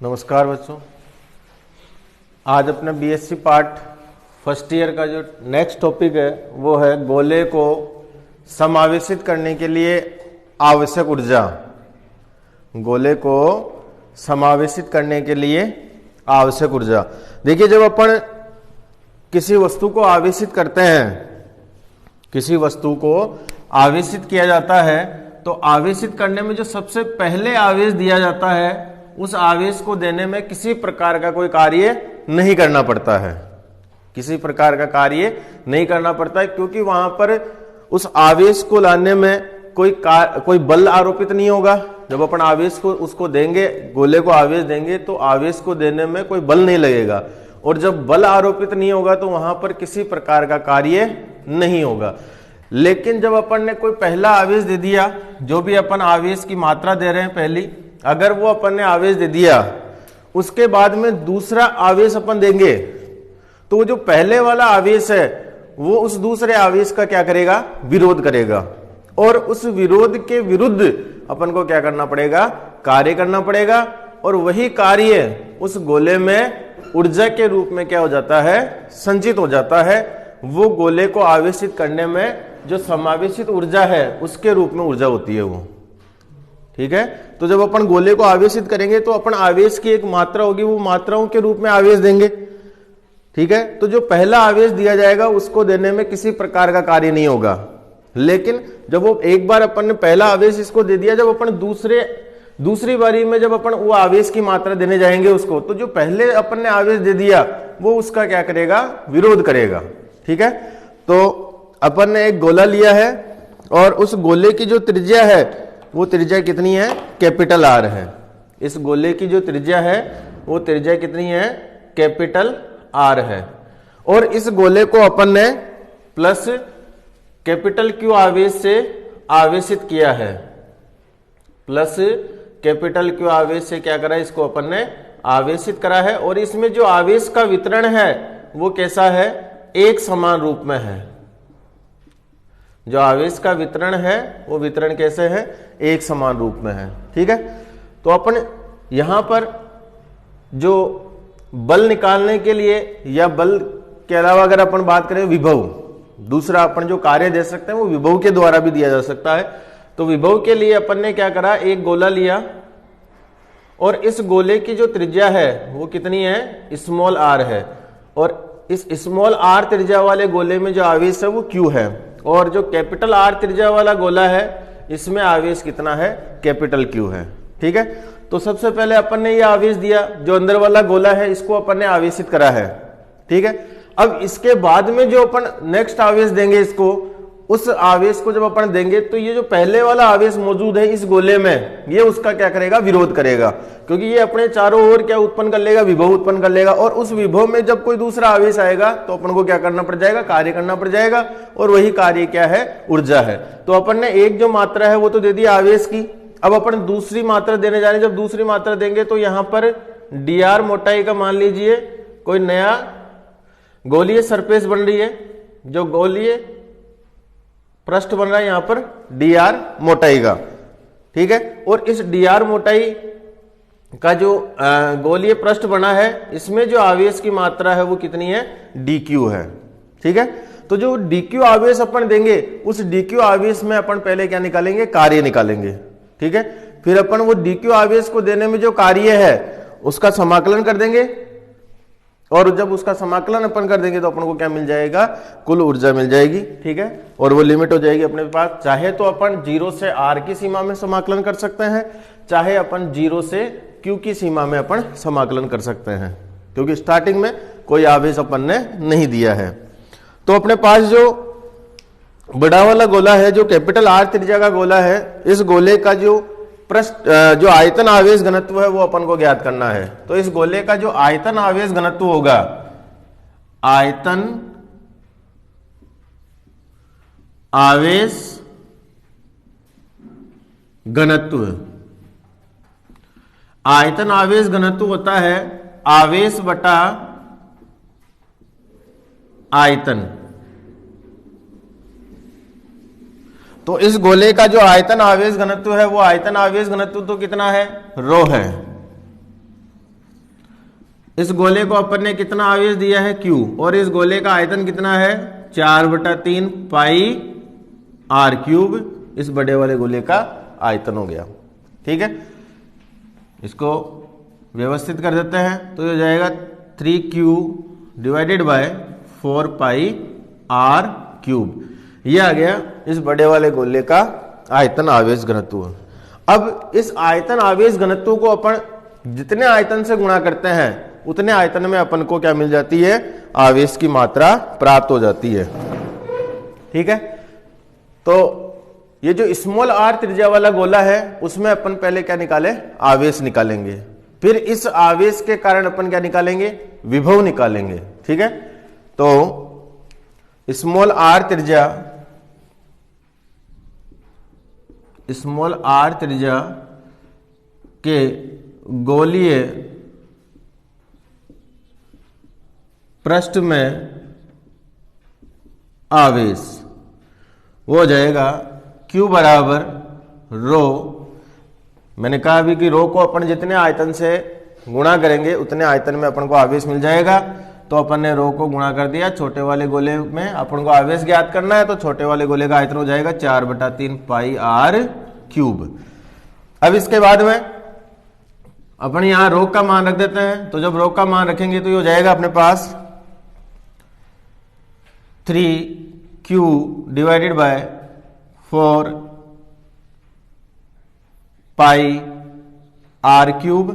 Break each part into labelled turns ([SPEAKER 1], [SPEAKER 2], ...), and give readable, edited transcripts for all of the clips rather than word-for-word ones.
[SPEAKER 1] नमस्कार बच्चों, आज अपना बीएससी पार्ट फर्स्ट ईयर का जो नेक्स्ट टॉपिक है वो है गोले को समावेशित करने के लिए आवश्यक ऊर्जा। गोले को समावेशित करने के लिए आवश्यक ऊर्जा। देखिए, जब अपन किसी वस्तु को आवेशित करते हैं, किसी वस्तु को आवेशित किया जाता है, तो आवेशित करने में जो सबसे पहले आवेश दिया जाता है उस आवेश को देने में किसी प्रकार का कोई कार्य नहीं करना पड़ता है। किसी प्रकार का कार्य नहीं करना पड़ता है, क्योंकि वहां पर उस आवेश को लाने में कोई बल आरोपित नहीं होगा। जब अपन आवेश को उसको देंगे, गोले को आवेश देंगे, तो आवेश को देने में कोई बल नहीं लगेगा, और जब बल आरोपित नहीं होगा तो वहां पर किसी प्रकार का कार्य नहीं होगा। लेकिन जब अपन ने कोई पहला आवेश दे दिया, जो भी अपन आवेश की मात्रा दे रहे हैं पहली, अगर वो अपन ने आवेश दे दिया, उसके बाद में दूसरा आवेश अपन देंगे, तो वो जो पहले वाला आवेश है वो उस दूसरे आवेश का क्या करेगा? विरोध करेगा, और उस विरोध के विरुद्ध अपन को क्या करना पड़ेगा? कार्य करना पड़ेगा, और वही कार्य उस गोले में ऊर्जा के रूप में क्या हो जाता है? संचित हो जाता है। वो गोले को आवेशित करने में जो समावेशित ऊर्जा है उसके रूप में ऊर्जा होती है वो। ठीक है, तो जब अपन गोले को आवेशित करेंगे तो अपन आवेश की एक मात्रा होगी, वो मात्राओं के रूप में आवेश देंगे। ठीक है, तो जो पहला आवेश दिया जाएगा उसको देने में किसी प्रकार का कार्य नहीं होगा। लेकिन जब वो एक बार अपन ने पहला आवेश इसको दे दिया, जब अपन दूसरी बारी में जब अपन वो आवेश की मात्रा देने जाएंगे उसको, तो जो पहले अपन ने आवेश दे दिया वो उसका क्या करेगा? विरोध करेगा। ठीक है, तो अपन ने एक गोला लिया है, और उस गोले की जो त्रिज्या है वो त्रिज्या कितनी है? कैपिटल आर है। इस गोले की जो त्रिज्या है वो त्रिज्या कितनी है? कैपिटल आर है। और इस गोले को अपन ने प्लस कैपिटल क्यू आवेश से आवेशित किया है। प्लस कैपिटल क्यू आवेश से क्या करा? इसको अपन ने आवेशित करा है। और इसमें जो आवेश का वितरण है वो कैसा है? एक समान रूप में है। जो आवेश का वितरण है वो वितरण कैसे है? एक समान रूप में है। ठीक है, तो अपन यहां पर जो बल निकालने के लिए, या बल के अलावा अगर अपन बात करें विभव, दूसरा अपन जो कार्य दे सकते हैं वो विभव के द्वारा भी दिया जा सकता है। तो विभव के लिए अपन ने क्या करा? एक गोला लिया, और इस गोले की जो त्रिज्या है वो कितनी है? स्मॉल आर है। और इस स्मॉल आर त्रिज्या वाले गोले में जो आवेश है वो क्यू है, और जो कैपिटल आर त्रिज्या वाला गोला है इसमें आवेश कितना है? कैपिटल क्यू है। ठीक है, तो सबसे पहले अपन ने ये आवेश दिया, जो अंदर वाला गोला है इसको अपन ने आवेशित करा है। ठीक है, अब इसके बाद में जो अपन नेक्स्ट आवेश देंगे इसको, उस आवेश को जब अपन देंगे तो ये जो पहले वाला आवेश मौजूद है इस गोले में, ये उसका क्या करेगा? विरोध करेगा, क्योंकि ये अपने चारों ओर क्या उत्पन्न कर लेगा? विभव उत्पन्न कर लेगा। और उस विभव में जब कोई दूसरा आवेश आएगा तो अपन को क्या करना पड़ जाएगा? कार्य करना पड़ जाएगा, और वही कार्य क्या है? ऊर्जा है। तो अपन ने एक जो मात्रा है वो तो दे दी आवेश की। अब अपन दूसरी मात्रा देने जा रहे हैं। जब दूसरी मात्रा देंगे तो यहां पर dr मोटाई का मान लीजिए कोई नया गोलीय सरफेस बन रही है, जो गोलीय पृष्ठ बन रहा है यहां पर dr मोटाई का। ठीक है, और इस dr मोटाई का जो गोलीय पृष्ठ बना है इसमें जो आवेश की मात्रा है वो कितनी है? dq है। ठीक है, तो जो dq आवेश अपन देंगे उस dq आवेश में अपन पहले क्या निकालेंगे? कार्य निकालेंगे। ठीक है, फिर अपन वो dq आवेश को देने में जो कार्य है उसका समाकलन कर देंगे, और जब उसका समाकलन अपन कर देंगे तो अपन को क्या मिल जाएगा? कुल ऊर्जा मिल जाएगी। ठीक है, और वो लिमिट हो जाएगी अपने पास। चाहे तो अपन 0 से r की सीमा में समाकलन कर सकते हैं, चाहे अपन 0 से q की सीमा में अपन समाकलन कर सकते हैं, क्योंकि स्टार्टिंग में कोई आवेश अपन ने नहीं दिया है। तो अपने पास जो बड़ा वाला गोला है, जो कैपिटल आर त्रिज्या का गोला है, इस गोले का जो जो आयतन आवेश घनत्व है वो अपन को ज्ञात करना है। तो इस गोले का जो आयतन आवेश घनत्व होगा, आयतन आवेश घनत्व, आयतन आवेश घनत्व होता है आवेश बटा आयतन। तो इस गोले का जो आयतन आवेश घनत्व है वो आयतन आवेश घनत्व तो कितना है? रो है। इस गोले को अपन ने कितना आवेश दिया है Q, और इस गोले का आयतन कितना है 4/3 पाई r क्यूब, इस बड़े वाले गोले का आयतन हो गया। ठीक है, इसको व्यवस्थित कर देते हैं तो ये हो जाएगा 3Q divided by 4 pi r cube. ये आ गया इस बड़े वाले गोले का आयतन आवेश घनत्व। अब इस आयतन आवेश घनत्व को अपन जितने आयतन से गुणा करते हैं उतने आयतन में अपन को क्या मिल जाती है, आवेश की मात्रा प्राप्त हो जाती है। ठीक है, तो ये जो स्मॉल r त्रिज्या वाला गोला है उसमें अपन पहले क्या निकाले, आवेश निकालेंगे, फिर इस आवेश के कारण अपन क्या निकालेंगे, विभव निकालेंगे। ठीक है, तो स्मॉल r त्रिज्या के गोलीय पृष्ठ में आवेश वो हो जाएगा Q बराबर रो। मैंने कहा अभी कि रो को अपन जितने आयतन से गुणा करेंगे उतने आयतन में अपन को आवेश मिल जाएगा। तो अपन ने रो को गुणा कर दिया, छोटे वाले गोले में अपन को आवेश ज्ञात करना है, तो छोटे वाले गोले का आयतन हो जाएगा 4/3 पाई r क्यूब। अब इसके बाद में अपन यहां रो का मान रख देते हैं, तो जब रो का मान रखेंगे तो ये हो जाएगा अपने पास 3Q divided by 4 pi r cube,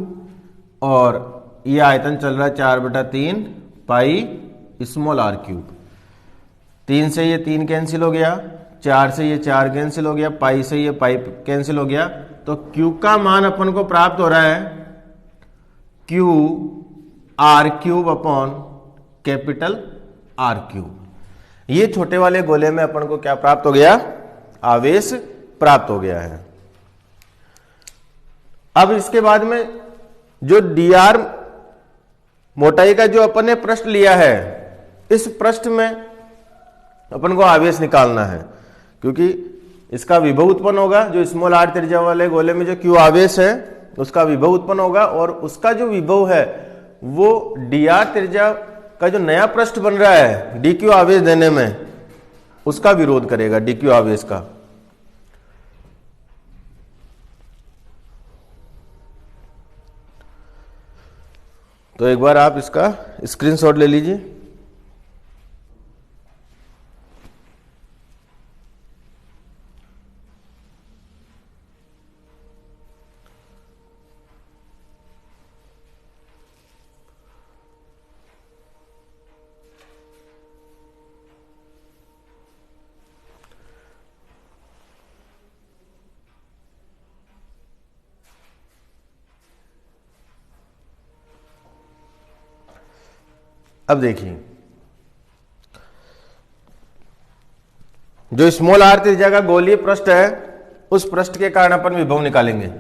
[SPEAKER 1] और ये आयतन चल रहा है 4/3 पाई स्मॉल r क्यूब। 3 से ये 3 कैंसिल हो गया, 4 से ये 4 कैंसिल हो गया, पाई से ये पाई कैंसिल हो गया, तो Q का मान अपन को प्राप्त हो रहा है Q r cube upon capital R cube. ये छोटे वाले गोले में अपन को क्या प्राप्त हो गया, आवेश प्राप्त हो गया है। अब इसके बाद में जो dr मोटाई का जो अपन ने पृष्ठ लिया है, इस पृष्ठ में अपन को आवेश निकालना है, क्योंकि इसका विभव उत्पन्न होगा। जो स्मॉल r त्रिज्या वाले गोले में जो Q आवेश है उसका विभव उत्पन्न होगा, और उसका जो विभव है वो dr त्रिज्या का जो नया पृष्ठ बन रहा है dq आवेश देने में, उसका विरोध करेगा, dq आवेश का। तो एक बार आप इसका स्क्रीनशॉट ले लीजिए। अब देखिए, जो स्मॉल r त्रिज्या का गोलीय पृष्ठ है उस पृष्ठ के कारण अपन विभव निकालेंगे।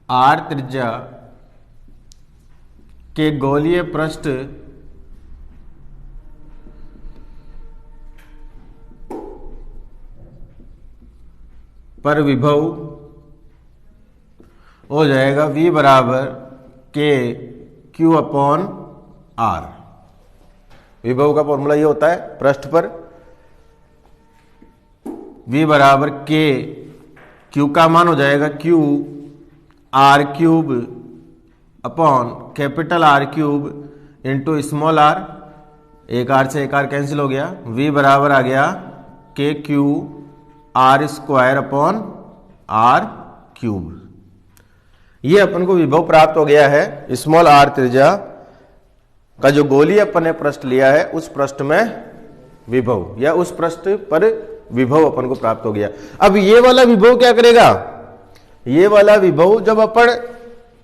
[SPEAKER 1] r त्रिज्या के गोलीय पृष्ठ पर विभव हो जाएगा V बराबर K Q अपॉन R। विभव का फॉर्मूला ये होता है, पृष्ठ पर V बराबर K, Q का मान हो जाएगा Q R cube upon capital R cube into small r। एक r से एक r कैंसिल हो गया, V बराबर आ गया K Q R square upon R cube. ये अपन को विभव प्राप्त हो गया है। स्मॉल r त्रिज्या का जो गोलीय अपन ने पृष्ठ लिया है उस पृष्ठ में विभव, या उस पृष्ठ पर विभव अपन को प्राप्त हो गया। अब ये वाला विभव क्या करेगा, ये वाला विभव जब अपन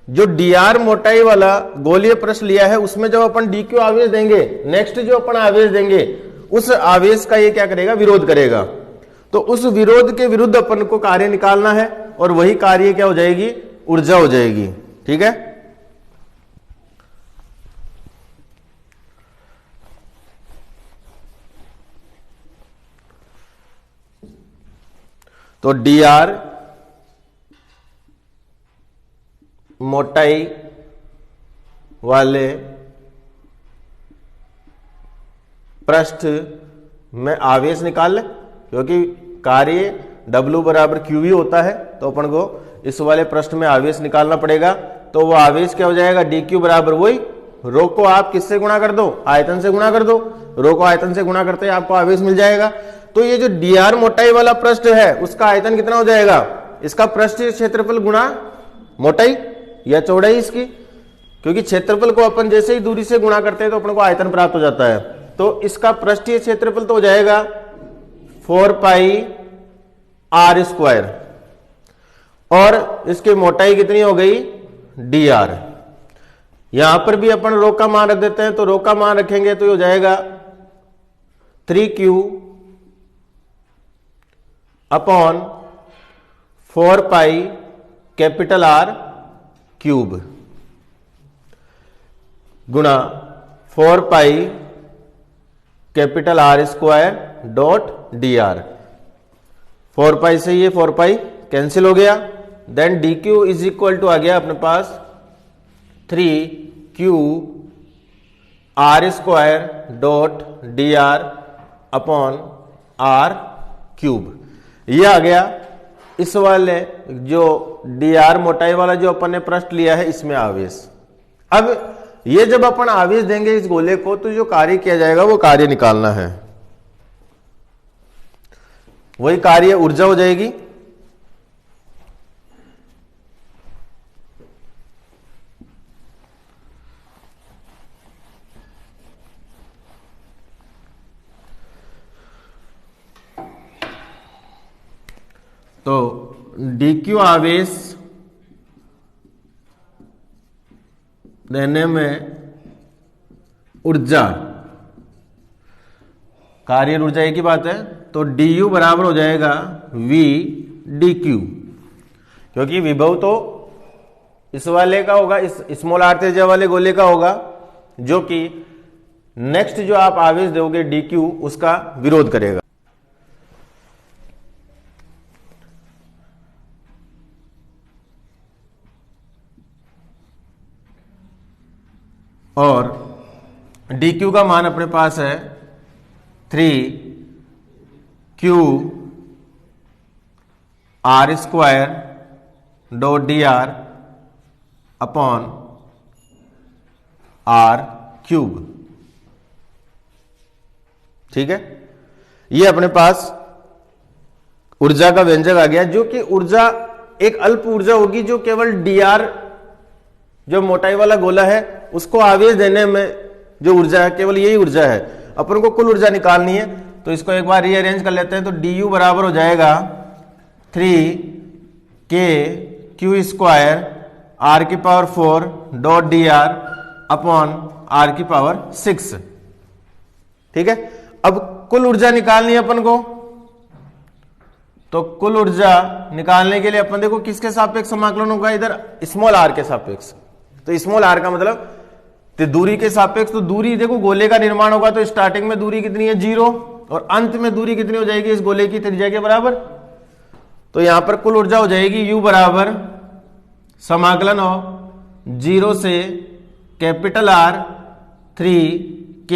[SPEAKER 1] जो dr मोटाई वाला गोलीय पृष्ठ लिया है उसमें जब अपन dq आवेश देंगे, नेक्स्ट जो अपन आवेश देंगे उस आवेश का ये क्या करेगा, विरोध करेगा। तो उस विरोध के विरुद्ध अपन को कार्य निकालना है, और वही कार्य क्या हो जाएगी, ऊर्जा हो जाएगी। ठीक है, तो डी आर मोटाई वाले पृष्ठ में आवेश निकाल ले, क्योंकि कार्य W बराबर क्यू ही होता है, तो अपन को इस वाले पृष्ठ में आवेश निकालना पड़ेगा। तो वो आवेश क्या हो जाएगा, डी क्यू बराबर वही रो को आप किससे गुणा कर दो, आयतन से गुणा कर दो, रो को आयतन से गुणा करते ही आपको आवेश मिल जाएगा। तो ये जो डी आर मोटाई वाला पृष्ठ है उसका आयतन कितना हो जाएगा, इसका पृष्ठीय क्षेत्रफल गुणा मोटाई या चौड़ाई इसकी, क्योंकि क्षेत्रफल को अपन जैसे ही दूरी से गुणा करते हैं तो अपन को आयतन प्राप्त हो जाता है। तो इसका पृष्ठीय क्षेत्रफल तो हो जाएगा 4 पाई आर स्क्वायर, और इसकी मोटाई कितनी हो गई डी आर। यहां पर भी अपन रो का मान रख देते हैं, तो रो का मान रखेंगे तो ये हो जाएगा 3Q upon 4 pi capital R cube गुणा 4 pi capital R square dot D R. 4 pi से ये 4 पाई कैंसिल हो गया, then D Q is equal to आ गया अपने पास 3Q R square dot D R upon R cube. ये आ गया इस वाले जो डी आर मोटाई वाला जो अपन ने पृष्ठ लिया है इसमें आवेश। अब ये जब अपन आवेश देंगे इस गोले को तो जो कार्य किया जाएगा वो कार्य निकालना है, वही कार्य ऊर्जा हो जाएगी। तो dq आवेश देने में ऊर्जा, कार्य ऊर्जा एक ही बात है, तो du बराबर हो जाएगा v dq, क्योंकि विभव तो इस वाले का होगा, इस स्मॉल आर त्रिज्या वाले गोले का होगा, जो कि नेक्स्ट जो आप आवेश दोगे dq उसका विरोध करेगा। और dq का मान अपने पास है 3Q R square dot D R upon R cube. ठीक है, ये अपने पास ऊर्जा का व्यंजक आ गया, जो कि ऊर्जा एक अल्प ऊर्जा होगी जो केवल डी आर जो मोटाई वाला गोला है उसको आवेश देने में जो ऊर्जा है केवल यही ऊर्जा है। अपन को कुल ऊर्जा निकालनी है, तो इसको एक बार रीअरेंज कर लेते हैं। तो डी यू बराबर हो जाएगा 3K स्क्वायर आर की power 4 dot D R upon R की पावर 6। ठीक है, अब कुल ऊर्जा निकालनी है अपन को, तो कुल ऊर्जा निकालने के लिए अपन देखो किसके सापेक्ष समाकलन होगा, इधर स्मॉल आर के सापेक्ष। तो स्मॉल आर का मतलब तो दूरी के सापेक्ष, तो दूरी देखो गोले का निर्माण होगा तो स्टार्टिंग में दूरी कितनी है 0 और अंत में दूरी कितनी हो जाएगी इस गोले की त्रिज्या के बराबर। तो यहां पर कुल ऊर्जा हो जाएगी U बराबर समाकलन हो 0 से capital R 3K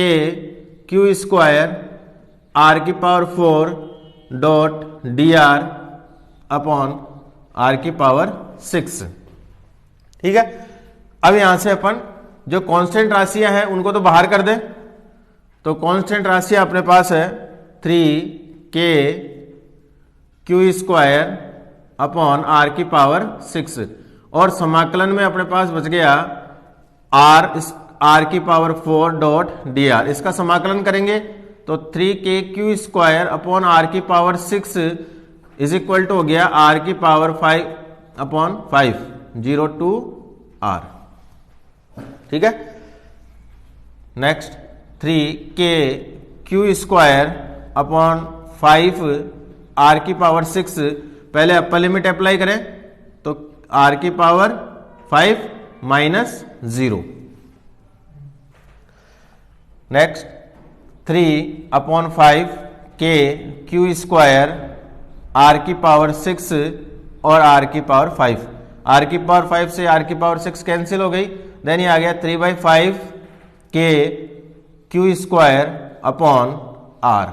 [SPEAKER 1] square R की power 4 dot D R upon R की पावर 6। ठीक है, अब यहां से अपन जो कांस्टेंट राशियां हैं उनको तो बाहर कर दें, तो कांस्टेंट राशियां अपने पास है 3K स्क्वायर अपॉन आर की पावर 6, और समाकलन में अपने पास बच गया आर की पावर 4 डॉट डी आर। इसका समाकलन करेंगे तो 3K स्क्वायर अपॉन आर की पावर 6 इज इक्वल टू हो गया आर की पावर 5 अपॉन 5 0 टू आर। ठीक है, next 3K square upon 5 R की पावर 6, पहले अपर लिमिट अप्लाई करें तो आर की power 5 minus 0। Next 3 upon 5 K square R की पावर 6 और आर की पावर 5। आर की पावर 5 से आर की पावर 6 कैंसिल हो गई, देन ये आ गया 3/5 के क्यू स्क्वायर अपॉन आर।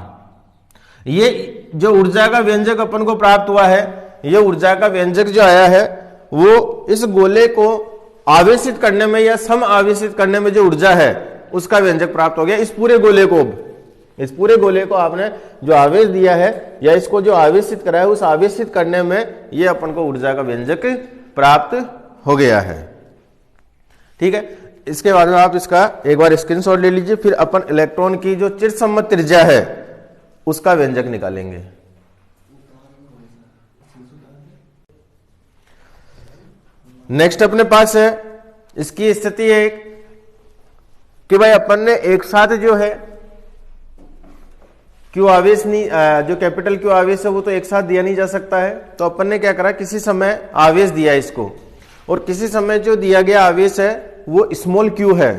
[SPEAKER 1] ये जो ऊर्जा का व्यंजक अपन को प्राप्त हुआ है, ये ऊर्जा का व्यंजक जो आया है वो इस गोले को आवेशित करने में या सम आवेशित करने में जो ऊर्जा है उसका व्यंजक प्राप्त हो गया। इस पूरे गोले को आपने जो आवेश दिया है या इसको जो आवेशित करा है, उस आवेशित करने में ये अपन को ऊर्जा का व्यंजक प्राप्त हो गया है। ठीक है, इसके बाद में आप इसका एक बार स्क्रीनशॉट ले लीजिए, फिर अपन इलेक्ट्रॉन की जो चिरसम्मत त्रिज्या है उसका व्यंजक निकालेंगे। नेक्स्ट अपने पास है, इसकी स्थिति है कि भाई अपन ने एक साथ जो है क्यू आवेश नहीं, जो कैपिटल क्यू आवेश है वो तो एक साथ दिया नहीं जा सकता है, तो अपन ने क्या करा, किसी समय आवेश दिया इसको, और किसी समय जो दिया गया आवेश है वो स्मॉल क्यू है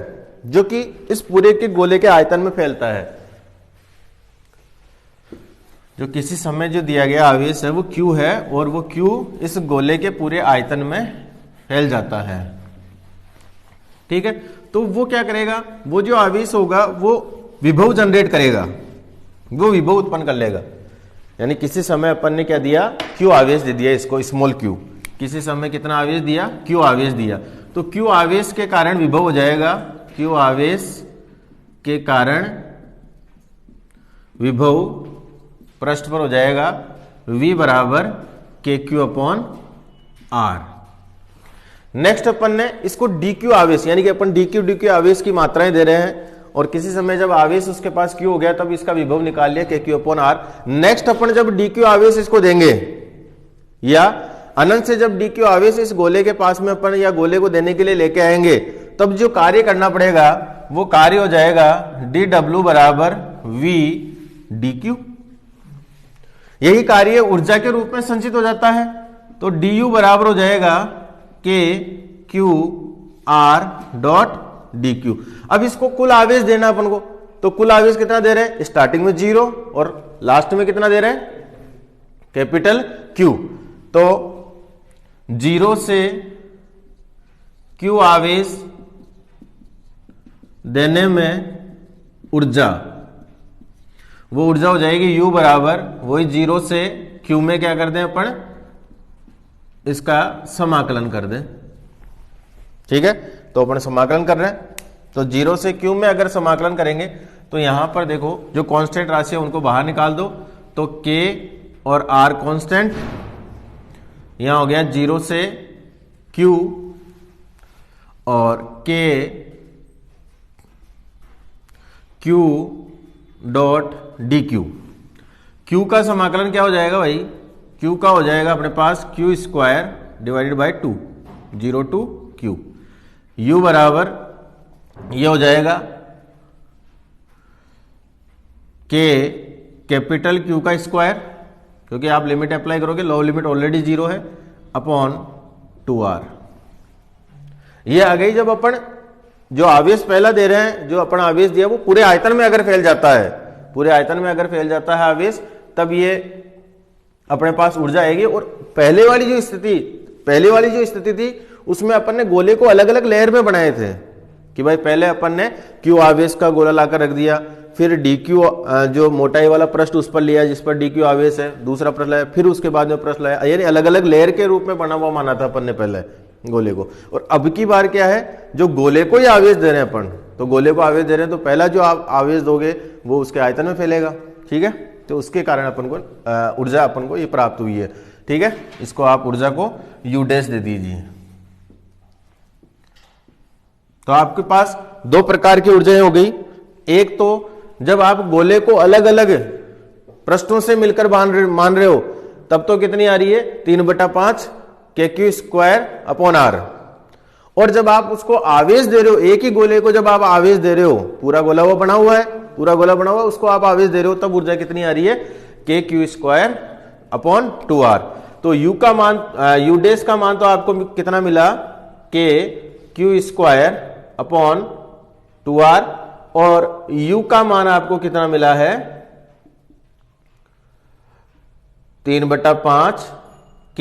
[SPEAKER 1] जो कि इस पूरे के गोले के आयतन में फैलता है। जो किसी समय जो दिया गया आवेश है वो क्यू है और वो क्यू इस गोले के पूरे आयतन में फैल जाता है। ठीक है, तो वो क्या करेगा, वो जो आवेश होगा वो विभव जनरेट करेगा, वो विभव उत्पन्न कर लेगा। यानी किसी समय अपन ने क्या दिया, क्यू आवेश दे दिया इसको, स्मॉल क्यू। किसी समय कितना आवेश दिया, क्यू आवेश दिया, तो क्यू आवेश के कारण विभव हो जाएगा, क्यू आवेश के कारण विभव पृष्ठ पर हो जाएगा V बराबर के क्यू अपॉन आर। नेक्स्ट अपन ने इसको dq आवेश, यानी कि अपन dq आवेश की मात्राएं दे रहे हैं, और किसी समय जब आवेश उसके पास q हो गया तब इसका विभव निकाल लिया के क्यू अपॉन आर। नेक्स्ट अपन जब dq आवेश इसको देंगे, या अनंत से जब dq आवेश इस गोले के पास में अपन या गोले को देने के लिए लेके आएंगे, तब जो कार्य करना पड़ेगा वो कार्य हो जाएगा dw बराबर v dq। यही कार्य ऊर्जा के रूप में संचित हो जाता है, तो du बराबर हो जाएगा के Q R dot D Q. अब इसको कुल आवेश देना अपन को, तो कुल आवेश कितना दे रहे हैं, स्टार्टिंग में 0 और लास्ट में कितना दे रहे हैं, कैपिटल क्यू। तो 0 से क्यू आवेश देने में ऊर्जा, वो ऊर्जा हो जाएगी U बराबर वही 0 से Q में क्या कर दें अपन, इसका समाकलन कर दें। ठीक है, तो अपन समाकलन कर रहे हैं, तो 0 से Q में अगर समाकलन करेंगे तो यहां पर देखो जो कांस्टेंट राशि है उनको बाहर निकाल दो, तो K और R कांस्टेंट, यहां हो गया 0 से Q और K Q dot D Q. Q का समाकलन क्या हो जाएगा भाई, क्यू का हो जाएगा अपने पास Q square divided by 2, 0 to Q. U बराबर ये हो जाएगा के कैपिटल क्यू का स्क्वायर, क्योंकि आप लिमिट अप्लाई करोगे, लो लिमिट ऑलरेडी 0 है, अपॉन 2r। ये आ गई। जब अपन जो आवेश पहला दे रहे हैं, जो अपन आवेश दिया वो पूरे आयतन में अगर फैल जाता है, पूरे आयतन में अगर फैल जाता है आवेश, तब ये अपने पास ऊर्जा आएगी। और पहले वाली जो स्थिति थी उसमें अपन ने गोले को अलग अलग लेयर में बनाए थे कि भाई पहले अपन ने क्यू आवेश का गोला लाकर रख दिया, फिर डी क्यू जो मोटाई वाला पृष्ठ उस पर लिया जिस पर डी क्यू आवेश है, दूसरा पृष्ठ लाया, फिर उसके बाद में पृष्ठ लाया, यानी अलग अलग लेयर के रूप में बना हुआ माना था अपन ने पहले गोले को। और अब की बार क्या है, जो गोले को ही आवेश दे रहे हैं अपन, तो गोले को आवेश दे रहे हैं, तो पहला जो आप आवेश दोगे वो उसके आयतन में फैलेगा। ठीक है, तो उसके कारण अपन को ऊर्जा अपन को ये प्राप्त हुई है। ठीक है, इसको आप ऊर्जा को यू डैश दे दीजिए। तो आपके पास दो प्रकार की ऊर्जाएं हो गई। एक तो जब आप गोले को अलग अलग पृष्ठों से मिलकर मान रहे हो, तब तो कितनी आ रही है, 3/5 के क्यू स्क्वायर अपॉन आर। और जब आप उसको आवेश दे रहे हो, एक ही गोले को जब आप आवेश दे रहे हो, पूरा गोला वो बना हुआ है, पूरा गोला बना हुआ है, उसको आप आवेश दे रहे हो, तब ऊर्जा कितनी आ रही है, के क्यू स्क्वायर अपॉन 2r। तो यू का मान, यू डैश का मान तो आपको कितना मिला, के क्यू स्क्वायर अपॉन 2r, और u का मान आपको कितना मिला है, 3/5 k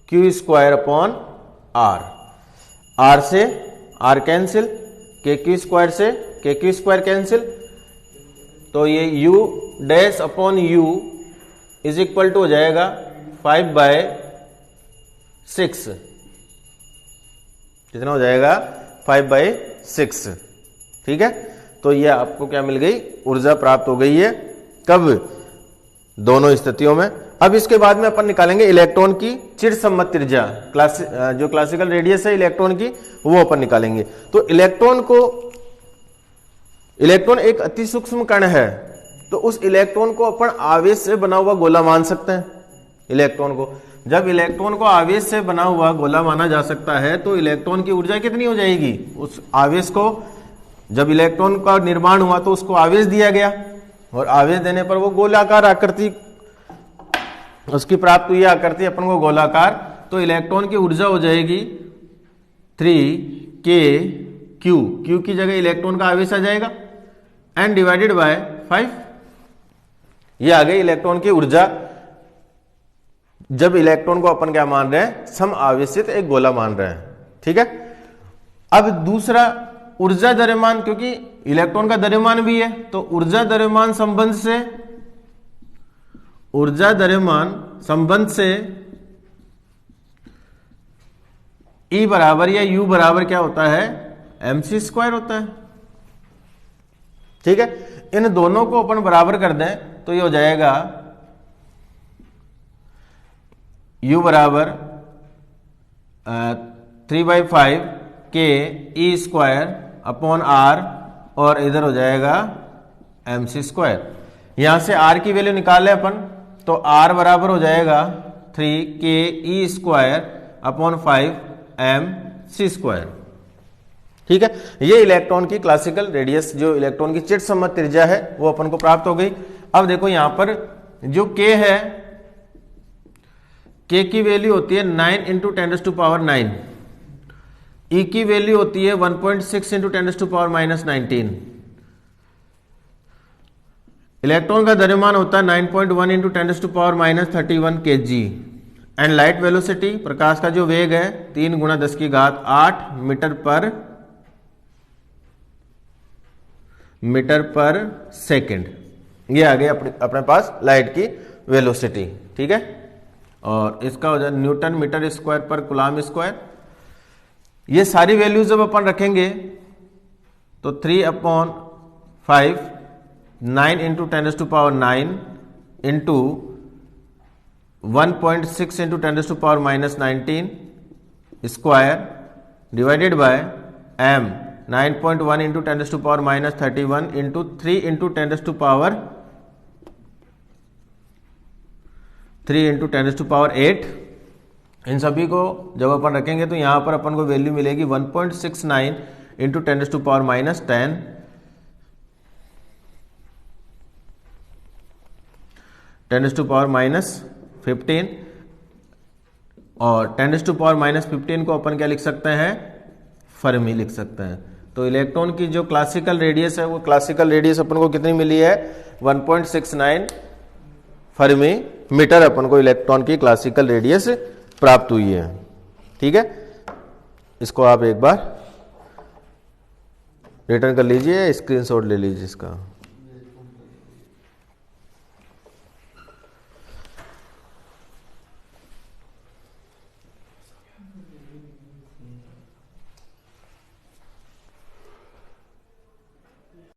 [SPEAKER 1] Q square upon R. R से R cancel, K Q square से के क्यू स्क्वायर कैंसिल, तो ये u dash upon u is equal to हो जाएगा 5/6। कितना हो जाएगा? 5/6। ठीक है, तो ये आपको क्या मिल गई? ऊर्जा प्राप्त हो गई है। कब? दोनों स्थितियों में। अब इसके बाद में अपन निकालेंगे इलेक्ट्रॉन की चिरसम्मत त्रिज्या, जो क्लासिकल रेडियस है इलेक्ट्रॉन की, वो अपन निकालेंगे। तो इलेक्ट्रॉन एक अति सूक्ष्म कण है, तो उस इलेक्ट्रॉन को अपन आवेश से बना हुआ गोला मान सकते हैं। इलेक्ट्रॉन को जब इलेक्ट्रॉन को आवेश से बना हुआ गोला माना जा सकता है, तो इलेक्ट्रॉन की ऊर्जा कितनी हो जाएगी? उस आवेश को, जब इलेक्ट्रॉन का निर्माण हुआ तो उसको आवेश दिया गया, और आवेश देने पर वो गोलाकार आकृति उसकी प्राप्त हुई, आकृति अपन को गोलाकार। तो इलेक्ट्रॉन की ऊर्जा हो जाएगी 3kQ, Q की जगह इलेक्ट्रॉन का आवेश आ जाएगा, n डिवाइडेड बाय 5। ये आ गई इलेक्ट्रॉन की ऊर्जा, जब इलेक्ट्रॉन को अपन क्या मान रहे हैं? सम आवेशित एक गोला मान रहे हैं। ठीक है, अब दूसरा ऊर्जा द्रव्यमान, क्योंकि इलेक्ट्रॉन का द्रव्यमान भी है, तो ऊर्जा द्रव्यमान संबंध से, ऊर्जा द्रव्यमान संबंध से E बराबर या U बराबर क्या होता है? mc² होता है। ठीक है, इन दोनों को अपन बराबर कर दें तो ये हो जाएगा U बराबर 3/5 k E² अपॉन r, और इधर हो जाएगा mc²। यहां से r की वैल्यू निकाल ले अपन, तो r बराबर हो जाएगा 3k E² अपॉन 5 mc²। ठीक है, ये इलेक्ट्रॉन की क्लासिकल रेडियस, जो इलेक्ट्रॉन की चिरसम्मत त्रिज्या है, वो अपन को प्राप्त हो गई। अब देखो यहां पर जो k है, k की वैल्यू होती है 9 × 10⁻⁹, E की वैल्यू होती है 1.6 × 10⁻⁻19। इलेक्ट्रॉन का द्रव्यमान होता है 9.1 × 10⁻31 kg, एंड लाइट वेलोसिटी, प्रकाश का जो वेग है, 3 × 10⁸ मीटर पर सेकेंड। ये आ गई अपने पास लाइट की वेलोसिटी। ठीक है, और इसका हो जाए न्यूटन मीटर स्क्वायर पर कूलम्ब स्क्वायर। ये सारी वैल्यू जब अपन रखेंगे तो 3/5 9 × 10⁻⁹ into 1.6 × 10⁻⁻19 square divided by m 9.1 × 10⁻31 into 3 × 10⁸ इन सभी को जब अपन रखेंगे तो यहां पर अपन को वैल्यू मिलेगी 1.69 × 10⁻15, और 10⁻15 को अपन क्या लिख सकते हैं? फर्मी लिख सकते हैं। तो इलेक्ट्रॉन की जो क्लासिकल रेडियस है, वो क्लासिकल रेडियस अपन को कितनी मिली है? 1.69 फर्मी मीटर अपन को इलेक्ट्रॉन की क्लासिकल रेडियस प्राप्त हुई है। ठीक है, इसको आप एक बार रिटर्न कर लीजिए, स्क्रीनशॉट ले लीजिए इसका।